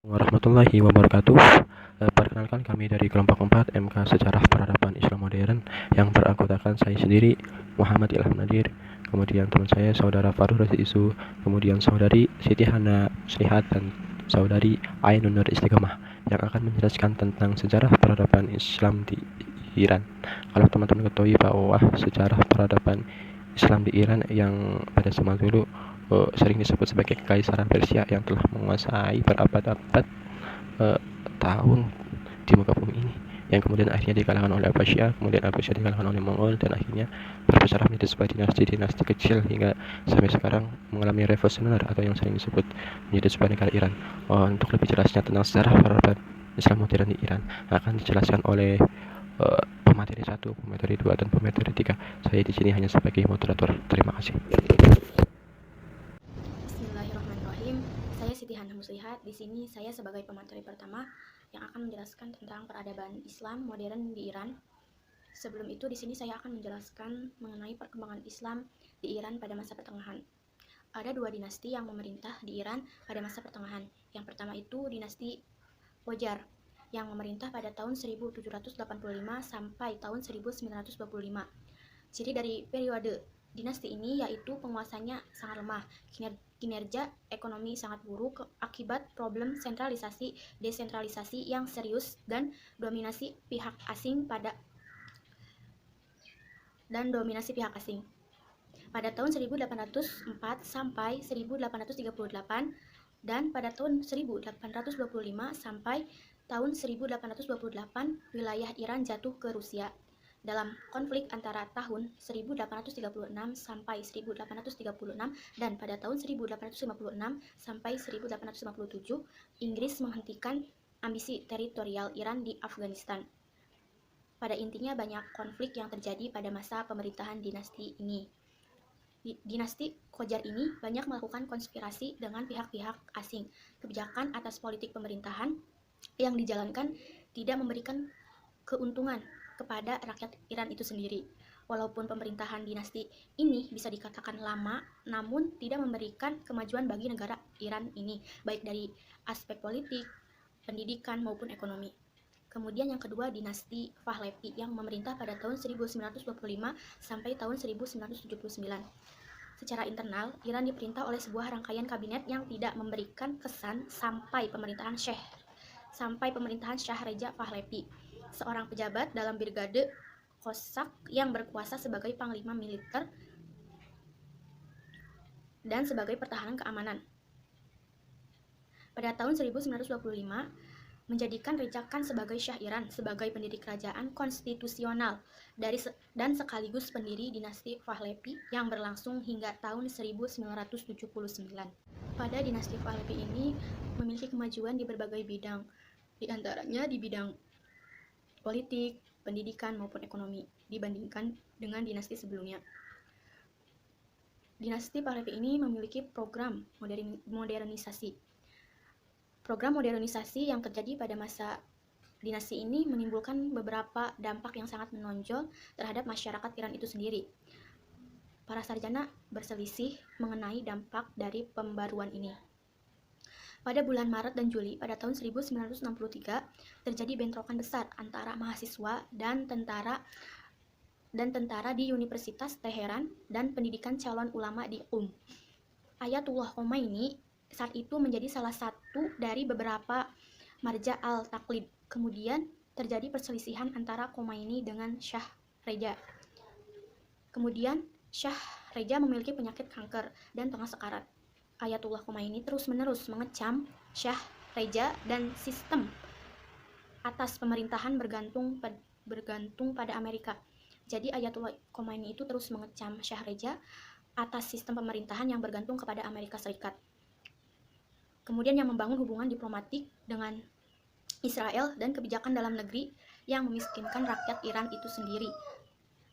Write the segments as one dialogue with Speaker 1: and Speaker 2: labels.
Speaker 1: Warahmatullahi wabarakatuh. Perkenalkan kami dari kelompok 4 MK Sejarah Peradaban Islam Modern yang beranggotakan saya sendiri Muhammad Ilham Nadir, kemudian teman saya saudara Farul Razi Isu, kemudian saudari Siti Hana Slihat dan saudari Ainun Nur Istiqomah yang akan menjelaskan tentang sejarah peradaban Islam di Iran. Kalau teman-teman ketahui bahwa sejarah peradaban Islam di Iran yang pada zaman dulu sering disebut sebagai Kekaisaran Persia yang telah menguasai berabad-abad tahun di muka bumi ini, yang kemudian akhirnya dikalahkan oleh Abbasiyah, kemudian Abbasiyah dikalahkan oleh Mongol, dan akhirnya berbesar menjadi sebuah dinasti-dinasti kecil hingga sampai sekarang mengalami revolusioner atau yang sering disebut menjadi sebuah negara Iran. Untuk lebih jelasnya tentang sejarah peradaban Islam modern di Iran akan dijelaskan oleh pemateri 1, pemateri 2, dan pemateri 3. Saya di sini hanya sebagai moderator. Terima kasih.
Speaker 2: Bismillahirrahmanirrahim. Saya Siti Hana Muslihat. Di sini saya sebagai pemateri pertama yang akan menjelaskan tentang peradaban Islam modern di Iran. Sebelum itu di sini saya akan menjelaskan mengenai perkembangan Islam di Iran pada masa pertengahan. Ada dua dinasti yang memerintah di Iran pada masa pertengahan. Yang pertama itu dinasti Qajar yang memerintah pada tahun 1785 sampai tahun 1925. Ciri dari periode dinasti ini yaitu penguasanya sangat lemah, kinerja ekonomi sangat buruk akibat problem sentralisasi desentralisasi yang serius dan dominasi pihak asing pada tahun 1804 sampai 1838 dan pada tahun 1825 sampai tahun 1828 wilayah Iran jatuh ke Rusia. Dalam konflik antara tahun 1836 sampai 1836 dan pada tahun 1856 sampai 1857, Inggris menghentikan ambisi teritorial Iran di Afghanistan. Pada intinya banyak konflik yang terjadi pada masa pemerintahan dinasti ini. Dinasti Qajar ini banyak melakukan konspirasi dengan pihak-pihak asing. Kebijakan atas politik pemerintahan yang dijalankan tidak memberikan keuntungan kepada rakyat Iran itu sendiri. Walaupun pemerintahan dinasti ini bisa dikatakan lama, namun tidak memberikan kemajuan bagi negara Iran ini, baik dari aspek politik, pendidikan maupun ekonomi. Kemudian yang kedua dinasti Pahlavi yang memerintah pada tahun 1925 sampai tahun 1979. Secara internal, Iran diperintah oleh sebuah rangkaian kabinet yang tidak memberikan kesan sampai pemerintahan Shah Reza Pahlavi, seorang pejabat dalam brigade Cossack yang berkuasa sebagai panglima militer dan sebagai pertahanan keamanan. Pada tahun 1925, menjadikan Reza Khan sebagai Syah Iran, sebagai pendiri kerajaan konstitusional dan sekaligus pendiri dinasti Pahlavi yang berlangsung hingga tahun 1979. Pada dinasti Pahlavi ini memiliki kemajuan di berbagai bidang, di antaranya di bidang politik, pendidikan maupun ekonomi dibandingkan dengan dinasti sebelumnya. Dinasti Pahlavi ini memiliki program modernisasi. Program modernisasi yang terjadi pada masa dinasti ini menimbulkan beberapa dampak yang sangat menonjol terhadap masyarakat Iran itu sendiri. Para sarjana berselisih mengenai dampak dari pembaruan ini. Pada bulan Maret dan Juli pada tahun 1963 terjadi bentrokan besar antara mahasiswa dan tentara di Universitas Teheran dan pendidikan calon ulama di Ayatullah Khomeini saat itu menjadi salah satu dari beberapa marja al-Taqlid. Kemudian terjadi perselisihan antara Khomeini dengan Syah Reza. Kemudian Syah Reza memiliki penyakit kanker dan tengah sekarat. Ayatullah Khomeini terus-menerus mengecam Syah Reza dan sistem atas pemerintahan bergantung pada Amerika. Jadi Ayatullah Khomeini itu terus mengecam Syah Reza atas sistem pemerintahan yang bergantung kepada Amerika Serikat. Kemudian yang membangun hubungan diplomatik dengan Israel dan kebijakan dalam negeri yang memiskinkan rakyat Iran itu sendiri.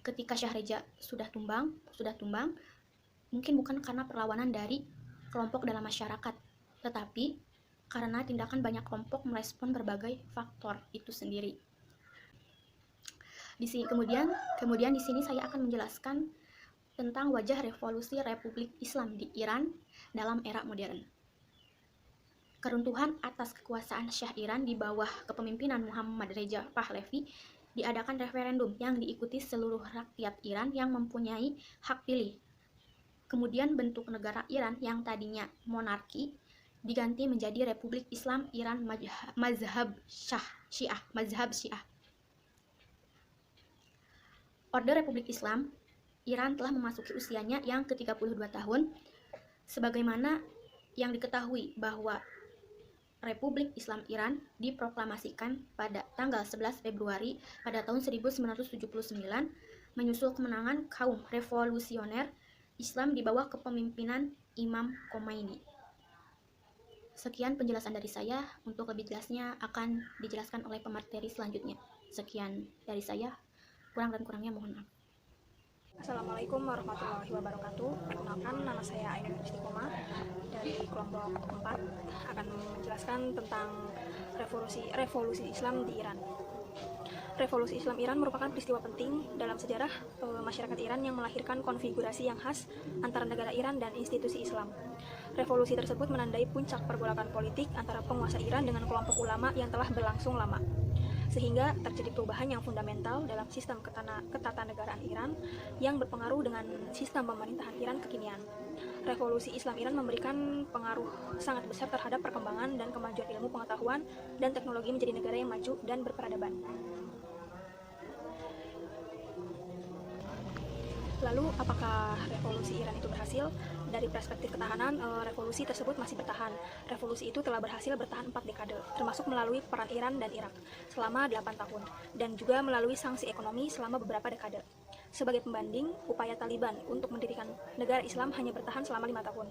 Speaker 2: Ketika Syah Reza sudah tumbang, mungkin bukan karena perlawanan dari kelompok dalam masyarakat, tetapi karena tindakan banyak kelompok merespon berbagai faktor itu sendiri. Kemudian di sini saya akan menjelaskan tentang wajah revolusi Republik Islam di Iran dalam era modern. Keruntuhan atas kekuasaan Syah Iran di bawah kepemimpinan Muhammad Reza Pahlavi, diadakan referendum yang diikuti seluruh rakyat Iran yang mempunyai hak pilih. Kemudian bentuk negara Iran yang tadinya monarki diganti menjadi Republik Islam Iran Mazhab Syiah. Orde Republik Islam Iran telah memasuki usianya yang ke-32 tahun, sebagaimana yang diketahui bahwa Republik Islam Iran diproklamasikan pada tanggal 11 Februari pada tahun 1979 menyusul kemenangan kaum revolusioner Islam di bawah kepemimpinan Imam Khomeini. Sekian penjelasan dari saya, untuk lebih jelasnya akan dijelaskan oleh pemateri selanjutnya. Sekian dari saya, kurang dan kurangnya mohon maaf.
Speaker 3: Assalamualaikum warahmatullahi wabarakatuh. Perkenalkan, nama saya Ainun Istiqomah dari kelompok 4 akan menjelaskan tentang revolusi Islam di Iran. Revolusi Islam Iran merupakan peristiwa penting dalam sejarah masyarakat Iran yang melahirkan konfigurasi yang khas antara negara Iran dan institusi Islam. Revolusi tersebut menandai puncak pergolakan politik antara penguasa Iran dengan kelompok ulama yang telah berlangsung lama, sehingga terjadi perubahan yang fundamental dalam sistem ketatanegaraan Iran yang berpengaruh dengan sistem pemerintahan Iran kekinian. Revolusi Islam Iran memberikan pengaruh sangat besar terhadap perkembangan dan kemajuan ilmu pengetahuan dan teknologi menjadi negara yang maju dan berperadaban. Lalu, apakah revolusi Iran itu berhasil? Dari perspektif ketahanan, revolusi tersebut masih bertahan. Revolusi itu telah berhasil bertahan 4 dekade, termasuk melalui peran Iran dan Irak selama 8 tahun, dan juga melalui sanksi ekonomi selama beberapa dekade. Sebagai pembanding, upaya Taliban untuk mendirikan negara Islam hanya bertahan selama 5 tahun.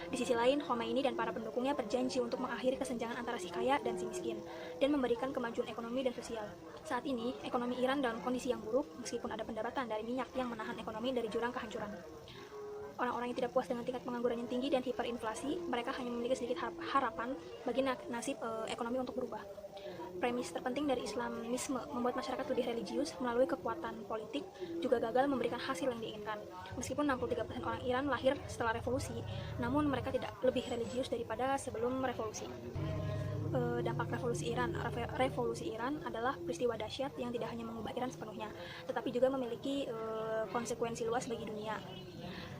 Speaker 3: Di sisi lain, Khomeini dan para pendukungnya berjanji untuk mengakhiri kesenjangan antara si kaya dan si miskin, dan memberikan kemajuan ekonomi dan sosial. Saat ini, ekonomi Iran dalam kondisi yang buruk, meskipun ada pendapatan dari minyak yang menahan ekonomi dari jurang kehancuran. Orang-orang yang tidak puas dengan tingkat pengangguran yang tinggi dan hiperinflasi, mereka hanya memiliki sedikit harapan bagi nasib ekonomi untuk berubah. Premis terpenting dari Islamisme membuat masyarakat lebih religius melalui kekuatan politik juga gagal memberikan hasil yang diinginkan. Meskipun 63% orang Iran lahir setelah revolusi, namun mereka tidak lebih religius daripada sebelum revolusi. Dampak revolusi Iran. Revolusi Iran adalah peristiwa dahsyat yang tidak hanya mengubah Iran sepenuhnya, tetapi juga memiliki konsekuensi luas bagi dunia.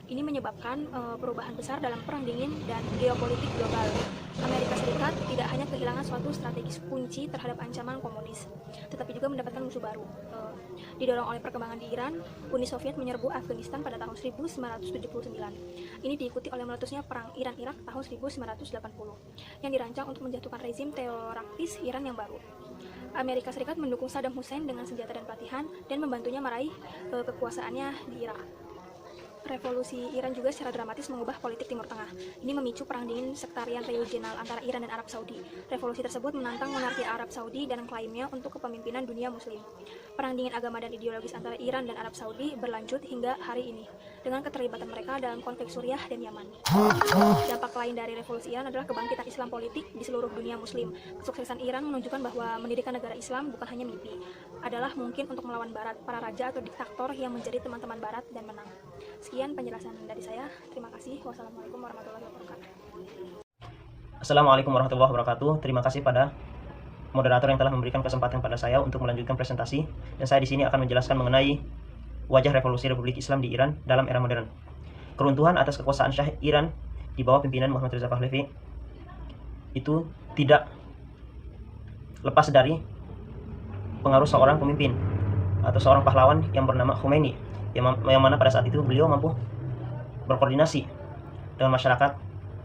Speaker 3: Ini menyebabkan perubahan besar dalam perang dingin dan geopolitik global. Amerika Serikat tidak hanya kehilangan suatu strategis kunci terhadap ancaman komunis, tetapi juga mendapatkan musuh baru. Didorong oleh perkembangan di Iran, Uni Soviet menyerbu Afghanistan pada tahun 1979. Ini diikuti oleh meletusnya perang Iran-Irak tahun 1980, yang dirancang untuk menjatuhkan rezim teokratis Iran yang baru. Amerika Serikat mendukung Saddam Hussein dengan senjata dan pelatihan dan membantunya meraih kekuasaannya di Irak. Revolusi Iran juga secara dramatis mengubah politik Timur Tengah. Ini memicu perang dingin sektarian regional antara Iran dan Arab Saudi. Revolusi tersebut menantang monarki Arab Saudi dan klaimnya untuk kepemimpinan dunia Muslim. Perang dingin agama dan ideologis antara Iran dan Arab Saudi berlanjut hingga hari ini, dengan keterlibatan mereka dalam konflik Suriah dan Yaman. Dampak lain dari revolusi Iran adalah kebangkitan Islam politik di seluruh dunia Muslim. Kesuksesan Iran menunjukkan bahwa mendirikan negara Islam bukan hanya mimpi, adalah mungkin untuk melawan Barat, para raja atau diktator yang menjadi teman-teman Barat dan menang. Sekian penjelasan dari saya. Terima kasih. Wassalamualaikum warahmatullahi wabarakatuh.
Speaker 4: Assalamualaikum warahmatullahi wabarakatuh. Terima kasih pada moderator yang telah memberikan kesempatan pada saya untuk melanjutkan presentasi. Dan saya di sini akan menjelaskan mengenai wajah revolusi Republik Islam di Iran dalam era modern. Keruntuhan atas kekuasaan Syah Iran di bawah pimpinan Muhammad Reza Pahlavi itu tidak lepas dari pengaruh seorang pemimpin atau seorang pahlawan yang bernama Khomeini, yang mana pada saat itu beliau mampu berkoordinasi dengan masyarakat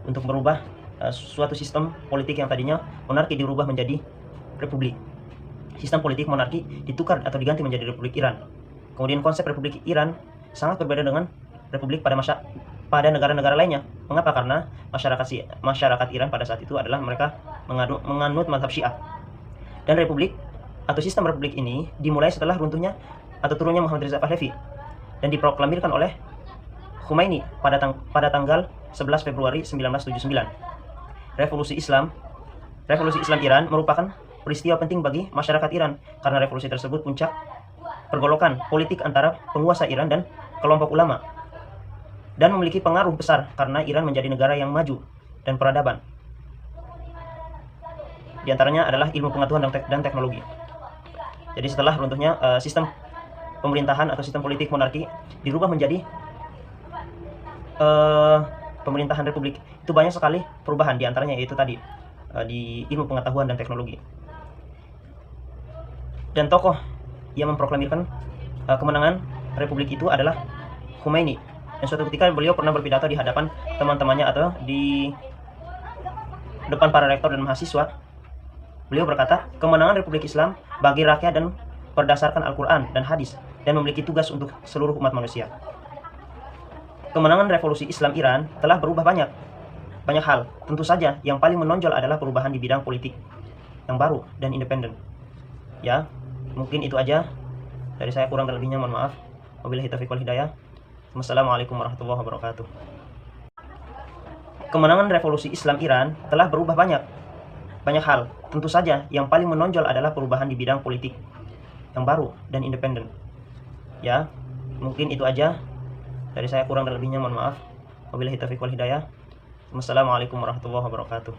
Speaker 4: untuk merubah suatu sistem politik yang tadinya monarki dirubah menjadi republik. Sistem politik monarki ditukar atau diganti menjadi Republik Iran. Kemudian konsep Republik Iran sangat berbeda dengan republik pada negara-negara lainnya. Mengapa? Karena masyarakat Iran pada saat itu adalah mereka menganut mazhab Syiah. Dan republik atau sistem republik ini dimulai setelah runtuhnya atau turunnya Muhammad Reza Pahlavi dan diproklamirkan oleh Khomeini pada tanggal 11 Februari 1979. Revolusi Islam Iran merupakan peristiwa penting bagi masyarakat Iran karena revolusi tersebut puncak pergolakan politik antara penguasa Iran dan kelompok ulama, dan memiliki pengaruh besar karena Iran menjadi negara yang maju dan peradaban. Di antaranya adalah ilmu pengetahuan dan teknologi. Jadi setelah runtuhnya sistem pemerintahan atau sistem politik monarki dirubah menjadi pemerintahan republik, itu banyak sekali perubahan. Di antaranya yaitu tadi di ilmu pengetahuan dan teknologi. Dan tokoh yang memproklamirkan kemenangan republik itu adalah Khomeini. Dan suatu ketika beliau pernah berpidato di hadapan teman-temannya atau di depan para rektor dan mahasiswa. Beliau berkata, kemenangan Republik Islam bagi rakyat dan berdasarkan Al-Quran dan hadis dan memiliki tugas untuk seluruh umat manusia. Kemenangan revolusi Islam Iran telah berubah banyak hal. Tentu saja yang paling menonjol adalah perubahan di bidang politik yang baru dan independen. Ya, mungkin itu aja dari saya, kurang dan lebihnya mohon maaf. Wabillahi taufiq wal hidayah. Wassalamualaikum warahmatullahi wabarakatuh. Kemenangan revolusi Islam Iran telah berubah banyak hal. Tentu saja yang paling menonjol adalah perubahan di bidang politik yang baru dan independen. Ya, mungkin itu aja dari saya, kurang dan lebihnya mohon maaf. Wabillahi taufiq wal hidayah. Wassalamualaikum warahmatullahi wabarakatuh.